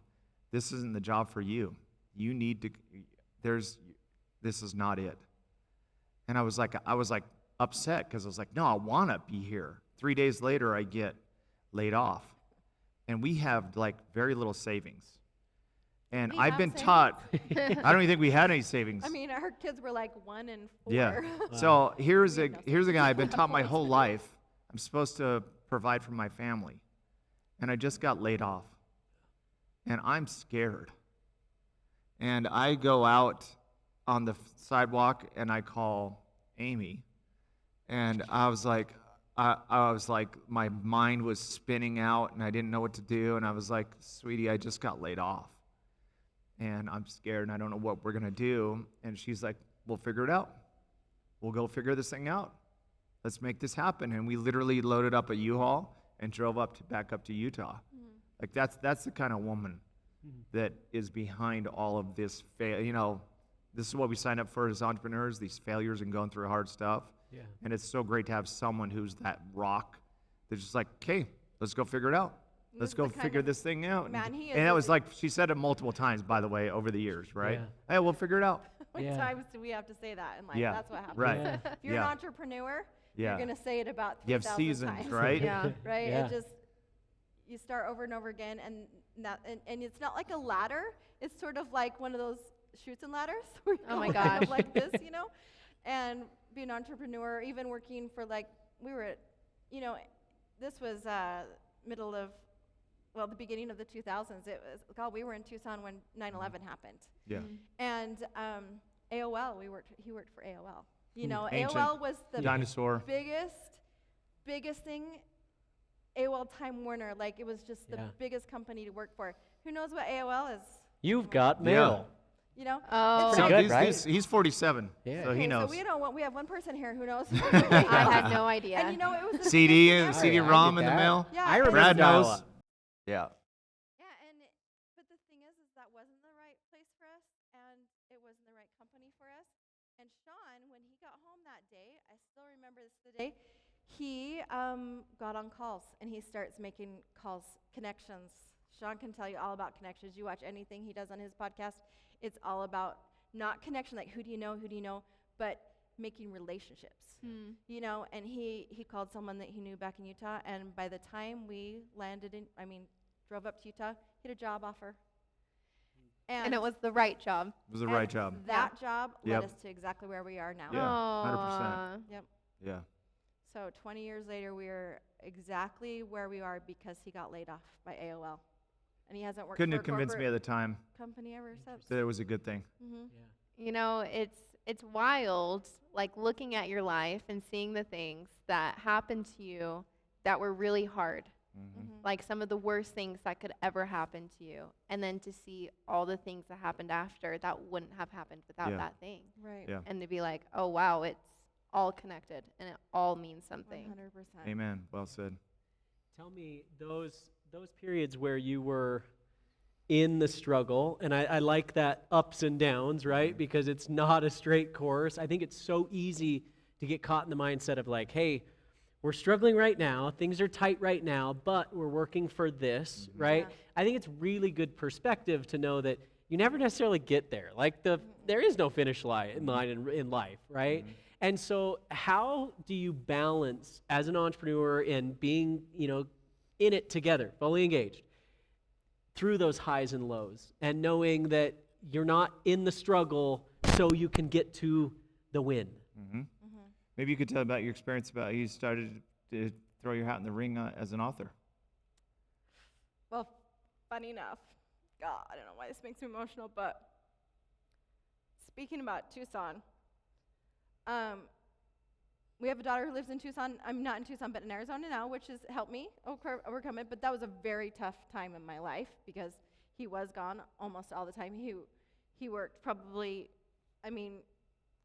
this isn't the job for you. You need to, this is not it. And I was like upset because I was like, no, I want to be here. 3 days later, I get laid off. And we have like very little savings. And We I've have been savings? taught, I don't even think we had any savings. I mean, our kids were like 1 and 4. Yeah. So here's We a have no guy I've been taught my whole life. I'm supposed to provide for my family. And I just got laid off. And I'm scared. And I go out on the sidewalk and I call Amy. And I was like, my mind was spinning out and I didn't know what to do. And I was like, sweetie, I just got laid off. And I'm scared and I don't know what we're going to do. And she's like, we'll figure it out. We'll go figure this thing out. Let's make this happen. And we literally loaded up a U-Haul and drove back up to Utah. Like that's the kind of woman that is behind all of this. You know, this is what we sign up for as entrepreneurs, these failures and going through hard stuff. Yeah. And it's so great to have someone who's that rock that's just like, okay, let's go figure it out. This Let's is go the kind figure of this thing out. man he is And that with was it. like, she said it multiple times, by the way, over the years, right? Yeah. Hey, we'll figure it out. What Yeah. times do we have to say that? And like, Yeah. that's what happens. Right. Yeah. If you're Yeah. an entrepreneur, Yeah. you're going to say it about You have 3,000 seasons, times. right? Yeah. Right? Yeah. It just, you start over and over again, and it's not like a ladder. It's sort of like one of those chutes and ladders. Where you Oh go my kind of gosh. like this, you know? And be an entrepreneur, even working for like, we were at, you know, this was the beginning of the 2000s. It was, God, we were in Tucson when 9/11 happened. Yeah. And AOL, he worked for AOL. You know, Ancient AOL was the Dinosaur. biggest thing. AOL Time Warner, like it was just the Yeah. biggest company to work for. Who knows what AOL is? You've got mail. You know? Oh. It's Pretty like- good, He's, right? he's 47, Yeah. so he okay, knows. So we have one person here who knows. I had no idea. And you know, it was the CD biggest and thing CD ever. ROM I in did the that. mail. Yeah, I and- remember Brad knows. dial-up. Yeah. Yeah, but the thing is that wasn't the right place for us, and it wasn't the right company for us. And Shawn, when he got home that day, I still remember this to the day. He got on calls and he starts making calls, connections. Shawn can tell you all about connections. You watch anything he does on his podcast, it's all about not connection, like who do you know, but making relationships. You know, and he called someone that he knew back in Utah, and by the time we drove up to Utah, he had a job offer. And it was the right job. It was the right job. That job Yep. led us to exactly where we are now. Yeah, Aw. 100%. Yep. Yeah. So 20 years later, we're exactly where we are because he got laid off by AOL. And he hasn't worked Couldn't for have a convinced me at corporate the time company ever since. that it was a good thing. Mm-hmm. Yeah. You know, it's wild, like looking at your life and seeing the things that happened to you that were really hard. Mm-hmm. Like some of the worst things that could ever happen to you. And then to see all the things that happened after that wouldn't have happened without Yeah. that thing. Right. Yeah. And to be like, oh, wow, it's all connected and it all means something. 100%. Amen. Well said. Tell me those periods where you were in the struggle, and I like that ups and downs, right? Because it's not a straight course. I think it's so easy to get caught in the mindset of like, hey, we're struggling right now, things are tight right now, but we're working for this, right? Yeah. I think it's really good perspective to know that you never necessarily get there. Like there is no finish line in life, right? And so how do you balance as an entrepreneur and being, in it together, fully engaged, through those highs and lows, and knowing that you're not in the struggle so you can get to the win? Maybe you could tell about your experience about how you started to throw your hat in the ring as an author. Well, funny enough, God, I don't know why this makes me emotional, but speaking about Tucson, we have a daughter who lives in Tucson. I'm not in Tucson, but in Arizona now, which has helped me overcome it. But that was a very tough time in my life because he was gone almost all the time. He worked probably, I mean,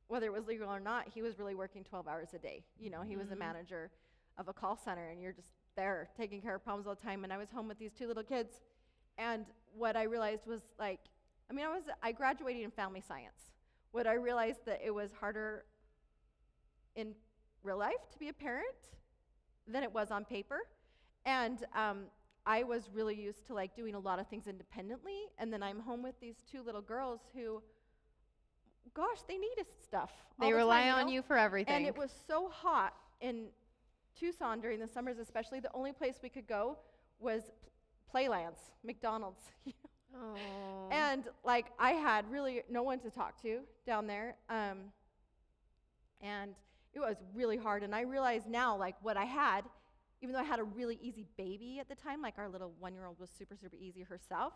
whether it was legal or not, he was really working 12 hours a day. He was the manager of a call center, and you're just there taking care of problems all the time. And I was home with these two little kids. And what I realized was I graduated in family science. What I realized that it was harder in real life to be a parent than it was on paper. And I was really used to doing a lot of things independently. And then I'm home with these two little girls who, gosh, they need stuff. They rely on you for everything. And it was so hot in Tucson during the summers especially. The only place we could go was Playlands, McDonald's. Oh. And I had really no one to talk to down there. And it was really hard. And I realize now what I had, even though I had a really easy baby at the time, our little 1-year-old was super, super easy herself,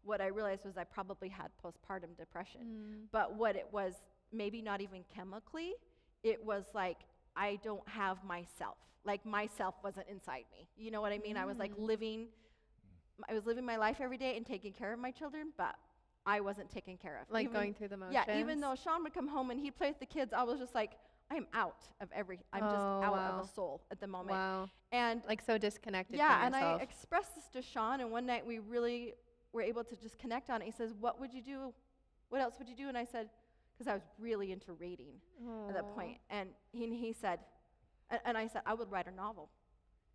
what I realized was I probably had postpartum depression. But what it was, maybe not even chemically, it was I don't have myself. Myself wasn't inside me. You know what I mean? I was living my life every day and taking care of my children, but I wasn't taken care of. Going through the motions. Yeah, even though Shawn would come home and he'd play with the kids, I was just I'm out of I'm just out of a soul at the moment. Wow. And so disconnected yeah, from and yourself. I expressed this to Shawn, and one night we really were able to just connect on it. He says, what would you do? What else would you do? And I said, because I was really into reading at that point. And he said, and I said, I would write a novel.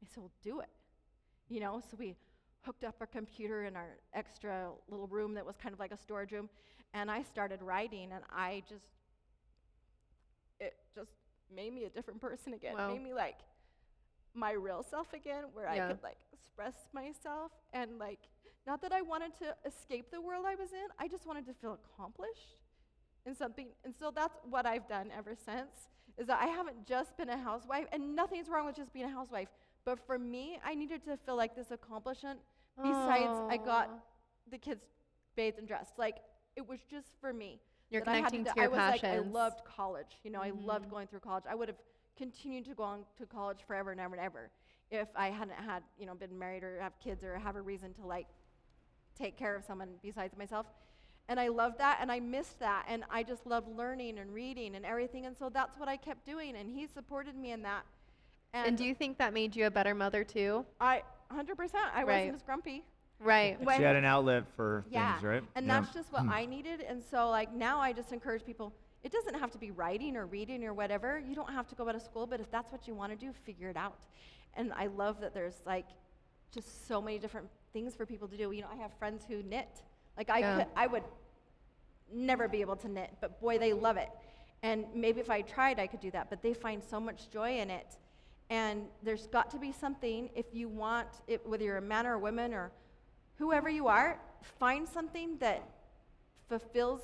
I said, well, do it. So we hooked up our computer in our extra little room that was kind of like a storage room, and I started writing, and it just made me a different person again. Wow. Made me my real self again, where I could express myself, and not that I wanted to escape the world I was in, I just wanted to feel accomplished in something. And so that's what I've done ever since, is that I haven't just been a housewife, and nothing's wrong with just being a housewife, but for me, I needed to feel this accomplishment. Besides, I got the kids bathed and dressed. It was just for me. You're that connecting to I your was passions. I loved college. I loved going through college. I would have continued to go on to college forever and ever and ever if I hadn't had, been married or have kids or have a reason to take care of someone besides myself. And I loved that, and I missed that, and I just loved learning and reading and everything, and so that's what I kept doing, and he supported me in that. And do you think that made you a better mother too? 100%. I wasn't as grumpy. Right. She had an outlet for things, right? And that's just what I needed. And so now I just encourage people, it doesn't have to be writing or reading or whatever. You don't have to go out of school, but if that's what you want to do, figure it out. And I love that there's just so many different things for people to do. I have friends who knit. I would never be able to knit, but boy, they love it. And maybe if I tried, I could do that, but they find so much joy in it. And there's got to be something, if you want it, whether you're a man or a woman or whoever you are, find something that fulfills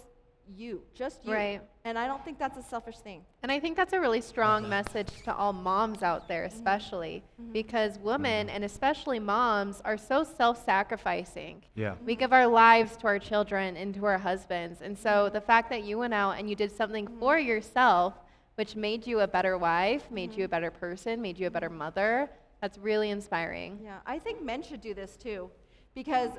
you, just you. Right. And I don't think that's a selfish thing. And I think that's a really strong message to all moms out there, especially because women and especially moms are so self-sacrificing. Yeah. We give our lives to our children and to our husbands. And so the fact that you went out and you did something for yourself, which made you a better wife, made you a better person, made you a better mother, that's really inspiring. Yeah, I think men should do this too, because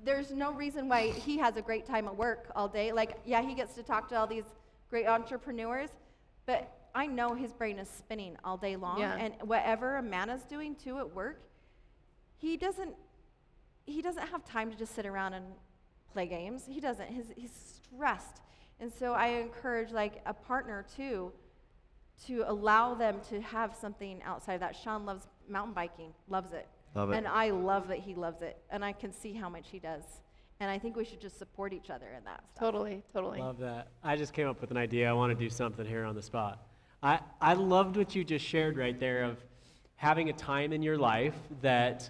there's no reason why he has a great time at work all day. He gets to talk to all these great entrepreneurs, but I know his brain is spinning all day long. Yeah. And whatever a man is doing too at work, he he doesn't have time to just sit around and play games. He doesn't. He's stressed. And so I encourage like a partner too, to allow them to have something outside of that. Shawn loves mountain biking, loves it. Love it. And I love that he loves it. And I can see how much he does. And I think we should just support each other in that stuff. Totally. Love that. I just came up with an idea. I want to do something here on the spot. I loved what you just shared right there of having a time in your life that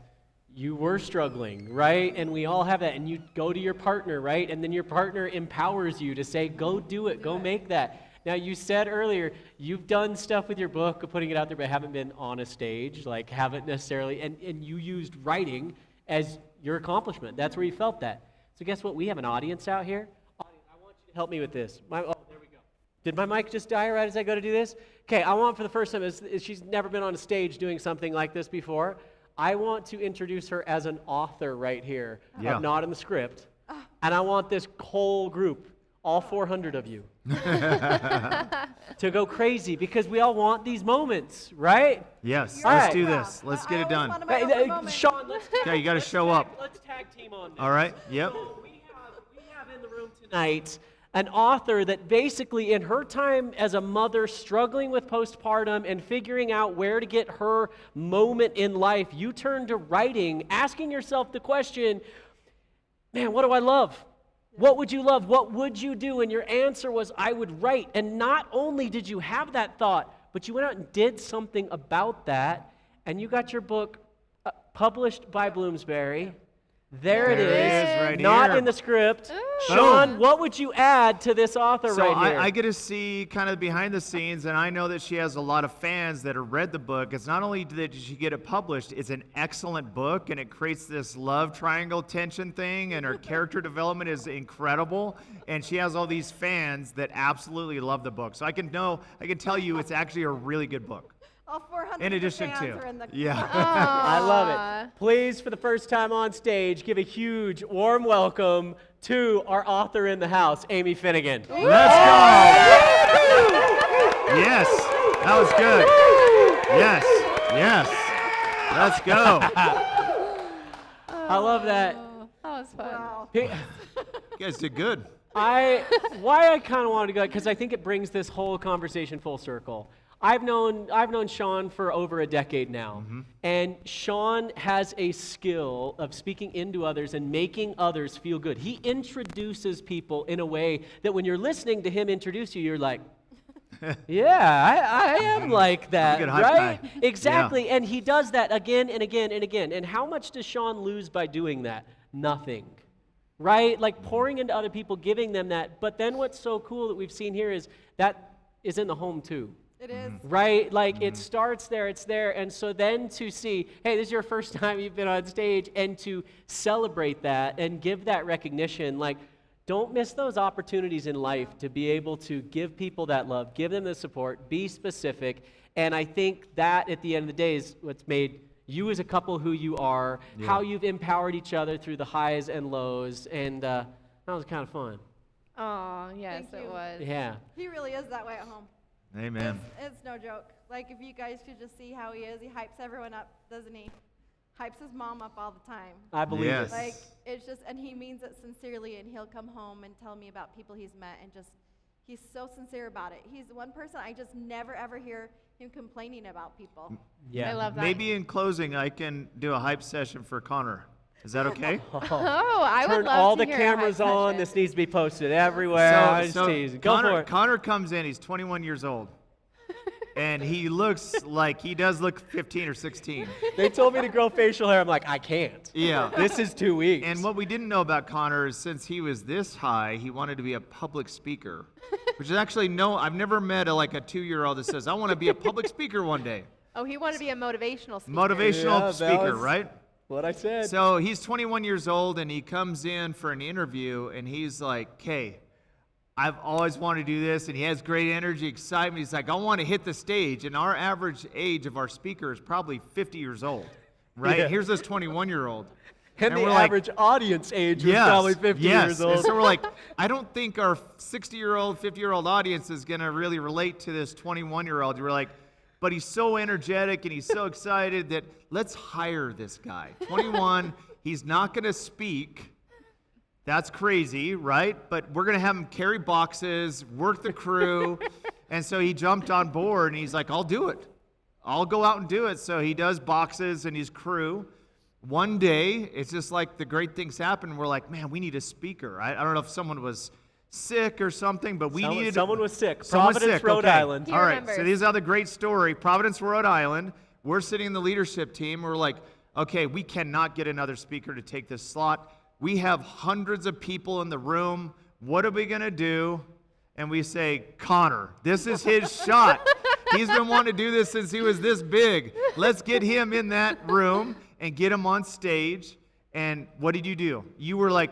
you were struggling, right? And we all have that. And you go to your partner, right? And then your partner empowers you to say, go do it, go make that. Now, you said earlier, you've done stuff with your book, putting it out there, but haven't been on a stage, like haven't necessarily, and you used writing as your accomplishment. That's where you felt that. So guess what? We have an audience out here. Audience, I want you to help me with this. Oh, there we go. Did my mic just die right as I go to do this? Okay, I want for the first time, she's never been on a stage doing something like this before. I want to introduce her as an author right here, of Not in the Script. And I want this whole group, all 400 of you, to go crazy because we all want these moments, right? Yes, All let's right. do this. Let's get it done. Shawn, let's Okay, you got to show up. Let's tag team on this. All right, yep. So we have in the room tonight an author that basically in her time as a mother struggling with postpartum and figuring out where to get her moment in life, you turn to writing, asking yourself the question, man, what do I love? What would you love? What would you do? And your answer was, I would write. And not only did you have that thought, but you went out and did something about that, and you got your book published by Bloomsbury. There it is, right not here. in the script. Ooh. Shawn, what would you add to this author So right here? I get to see kind of behind the scenes, and I know that she has a lot of fans that have read the book. It's not only did she get it published, it's an excellent book, and it creates this love triangle tension thing, and her character development is incredible, and she has all these fans that absolutely love the book. So I can tell you it's actually a really good book. All 400 In addition fans to, are in the I love it. Please, for the first time on stage, give a huge, warm welcome to our author in the house, Amy Finnegan. Let's go! Yes, that was good. Yes, let's go. I love that. That was fun. Wow. You guys did good. Why I kind of wanted to go, because I think it brings this whole conversation full circle. I've known Shawn for over a decade now, and Shawn has a skill of speaking into others and making others feel good. He introduces people in a way that when you're listening to him introduce you, you're like, yeah, I am like that, good hype right? guy. Exactly, Yeah. and he does that again and again and again. And how much does Shawn lose by doing that? Nothing. Right? Like pouring into other people, giving them that. But then what's so cool that we've seen here is that is in the home too. It is. Right? Like it starts there, it's there. And so then to see, hey, this is your first time you've been on stage, and to celebrate that and give that recognition, like don't miss those opportunities in life to be able to give people that love, give them the support, be specific. And I think that at the end of the day is what's made you as a couple who you are, how you've empowered each other through the highs and lows. And that was kind of fun. Oh, yes, Thank it you. was. Yeah. He really is that way at home. Amen. It's no joke. Like, if you guys could just see how he is, he hypes everyone up, doesn't he? Hypes his mom up all the time. I believe Yes. it. Like, it's just, and he means it sincerely, and he'll come home and tell me about people he's met, and just, he's so sincere about it. He's one person I just never, ever hear him complaining about people. Yeah. I love that. Maybe in closing, I can do a hype session for Connor. Is that okay? Oh, I would Turn love all to the hear a hype cameras on. session. This needs to be posted everywhere. I was teasing. Go Connor, for it. Connor comes in. He's 21 years old, and he looks like he does look 15 or 16. They told me to grow facial hair. I'm like, I can't. Yeah. This is 2 weeks. And what we didn't know about Connor is since he was this high, he wanted to be a public speaker, which is actually I've never met a 2-year-old that says, I want to be a public speaker one day. Oh, he wanted to be a motivational speaker. Motivational Yeah, that speaker, was- right? what I said. So he's 21 years old, and he comes in for an interview, and he's like, "Okay, I've always wanted to do this," and he has great energy, excitement. He's like, "I want to hit the stage," and our average age of our speaker is probably 50 years old, right? Yeah. Here's this 21-year-old. and the we're like, average audience age was yes, probably 50 yes. years And old. so we're like, I don't think our 60-year-old, 50-year-old audience is going to really relate to this 21-year-old. We're like, but he's so energetic and he's so excited that let's hire this guy. 21, he's not going to speak. That's crazy, right? But we're going to have him carry boxes, work the crew. And so he jumped on board and he's like, I'll do it. I'll go out and do it. So he does boxes and his crew. One day, it's just like the great things happen. We're like, man, we need a speaker. I don't know if someone was sick or something, but we needed... Someone was sick. Someone Providence, sick, Rhode okay. Island. He All right, remembers. so this is another great story. Providence, Rhode Island. We're sitting in the leadership team. We're like, okay, we cannot get another speaker to take this slot. We have hundreds of people in the room. What are we going to do? And we say, Connor, this is his shot. He's been wanting to do this since he was this big. Let's get him in that room and get him on stage. And what did you do? You were like,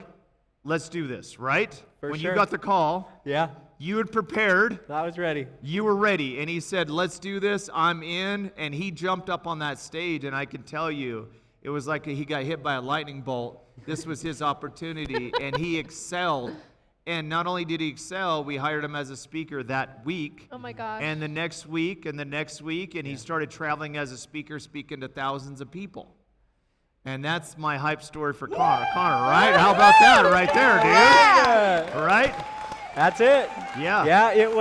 let's do this, right? For when sure. you got the call, Yeah, you had prepared. I was ready. You were ready. And he said, let's do this. I'm in. And he jumped up on that stage. And I can tell you, it was like he got hit by a lightning bolt. This was his opportunity. And he excelled. And not only did he excel, we hired him as a speaker that week. Oh my gosh. And the next week, and the next week, and he started traveling as a speaker, speaking to thousands of people. And that's my hype story for Connor. Connor, right? How about that right there, dude? Yeah. Right? That's it. Yeah. Yeah, it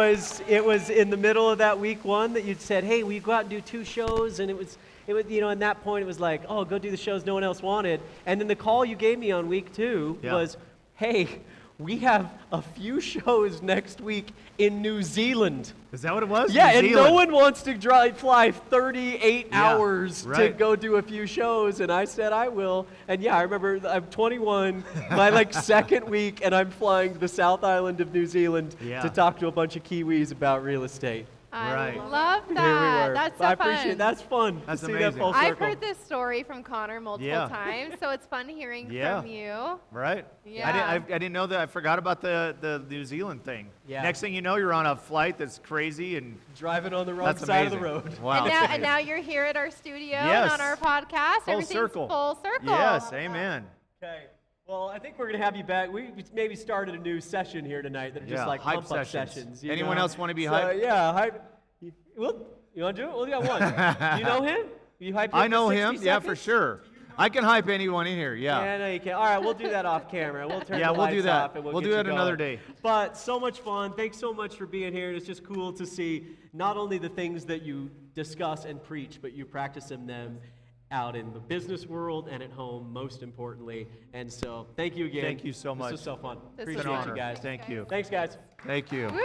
was in the middle of that week one that you'd said, hey, we go out and do 2 shows, and it was, in that point it was like, oh, go do the shows no one else wanted. And then the call you gave me on week 2 was, hey, we have a few shows next week in New Zealand. Is that what it was? Yeah, New and Zealand. no one wants to fly 38 Yeah, hours to right. go do a few shows, and I said I will. And yeah, I remember I'm 21, my second week, and I'm flying to the South Island of New Zealand Yeah. to talk to a bunch of Kiwis about real estate. I Right. love that. Here we were. That's so I fun. appreciate that's fun. That's to see amazing. that full circle. I've heard this story from Connor multiple Yeah. times, so it's fun hearing Yeah. from you. Right? Yeah. I didn't know that. I forgot about the New Zealand thing. Yeah. Next thing you know, you're on a flight that's crazy and Driving on the wrong that's side amazing. of the road. Wow. And now you're here at our studio Yes. and on our podcast. Full Everything's circle. full circle. Yes, amen. Okay. Well, I think we're going to have you back. We maybe started a new session here tonight that are just Yeah, like hype pump-up sessions. sessions. you Anyone know? else wanna be So, hyped? Yeah, hype. Well, you want to do it? Well, we got one. You know him? You hype him I for know 60 him. Yeah, for seconds? sure. I can hype anyone in here. Yeah, Yeah. I know you can. All right, we'll do that off camera. We'll turn Yeah, the we'll do lights that. off and We'll get do you that another going. day. But so much fun. Thanks so much for being here. It's just cool to see not only the things that you discuss and preach, but you practice them out in the business world and at home, most importantly. And so, thank you again. Thank you so much. This was so fun. This was Appreciate It's an you honor. guys. Thank you. Thanks, guys. Thank you. Woo!